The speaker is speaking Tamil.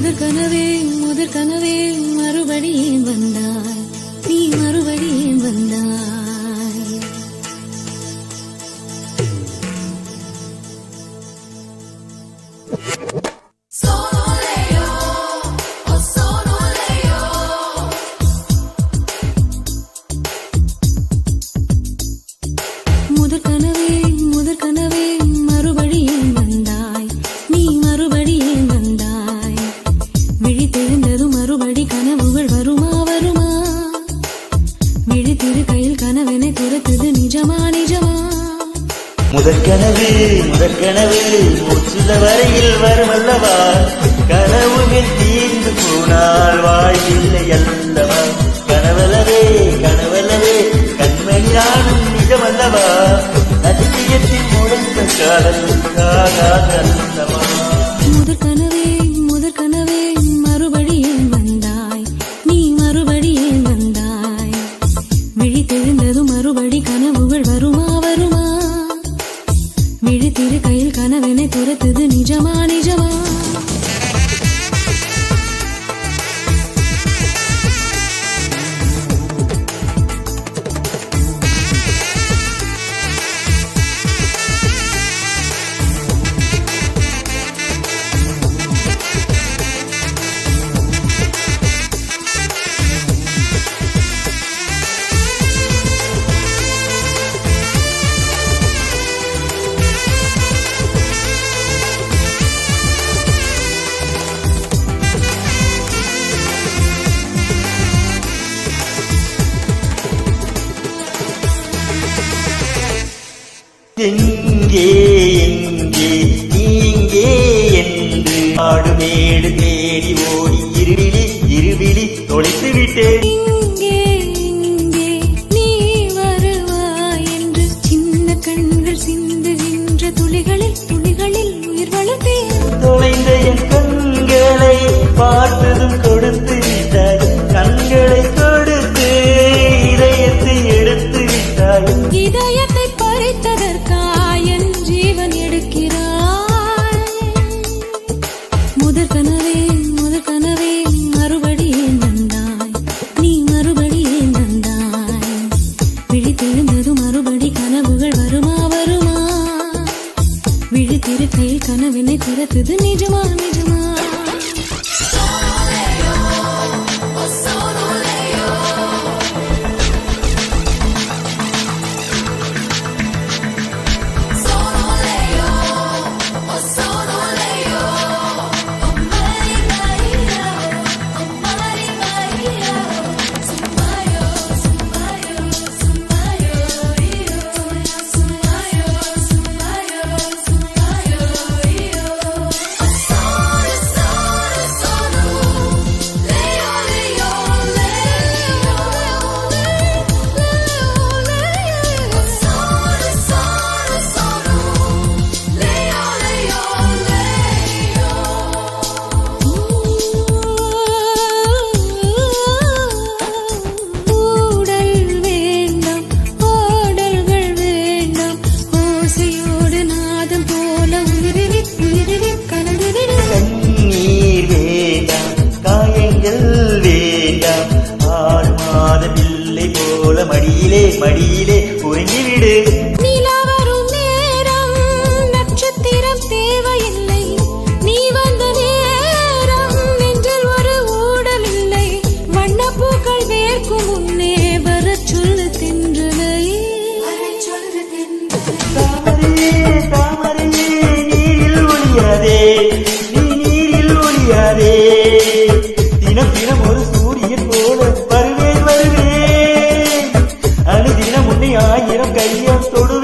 முதற் கனவே மறுபடியும் வந்தாய், நீ மறுபடியும் வந்தாய். முதற் கனவே மறுபடியும் வந்தாய், நீ மறுபடியும் வந்தாய். விழித்தெழுந்ததும் மறுபடி கனவுகள் வருமா வருமா? விழித்திரு கையில் கனவென துரத்துது நிஜமா நிஜமா? முதற் கனவு மூச்சுள்ள வரையில் வருமல்லவா? கனவுகள் தீர்ந்து போனால் வாழ்வில்லை அல்லவா? கனவலவே கண்மணி நானும் நிஜமல்லவா? அதிசயத்தில் முளைத்த காதல் அல்லவா? முதற் கனவே மறுபடியும் வந்தாய், நீ மறுபடியும் வந்தாய். விழித்தெழுந்ததும் மறுபடி கனவுகள் வருமா வருமா? விழித்திரு கையில் கனவென துரத்துது நிஜமா நிஜமா? எங்கே நீங்கே என்று ஆடுமேடு தேடி ஓடி இருவிழி தொலைத்து விட்டேன். இங்கே நீ வருவாய் என்று சின்ன கண்கள் சிந்துகின்ற துளிகளில் உயிர் வளர்த்தேன். தொலைந்த என் கண்களை பார்த்ததும் கொடுத்து விட்டாய், கண்களை கொடுத்து இதயத்தை எடுத்து விட்டாய். இதயத்தை பறித்ததற்காய் என் ஜீவன் எடுக்கிறாய். முதற் கனவே மறுபடியும் வந்தாய், நீ மறுபடியும் வந்தாய். விழித்தெழுந்ததும் மறுபடி கனவுகள் வருமா வருமா? விழித்திரு கையில் கனவினை துரத்துது நிஜமா நிஜமா? மடியிலே உறங்கிவிடு. நிலா வரும் நேரம் நட்சத்திரம் தேவையில்லை, நீ வந்த நேரம் நெஞ்சில் ஒரு ஊடல் இல்லை. வண்ணப்பூக்கள் வேர்க்கும் முன்னே வரச் சொல்லு தென்றலை. தாமரையே நீரில் ஒளியாதே, நீ நீரில் ஒளியாதே. தினம் ஒரு சூரியன் போல வருவேன். அனுதினம் உன்னை 1000 கையால் தொடு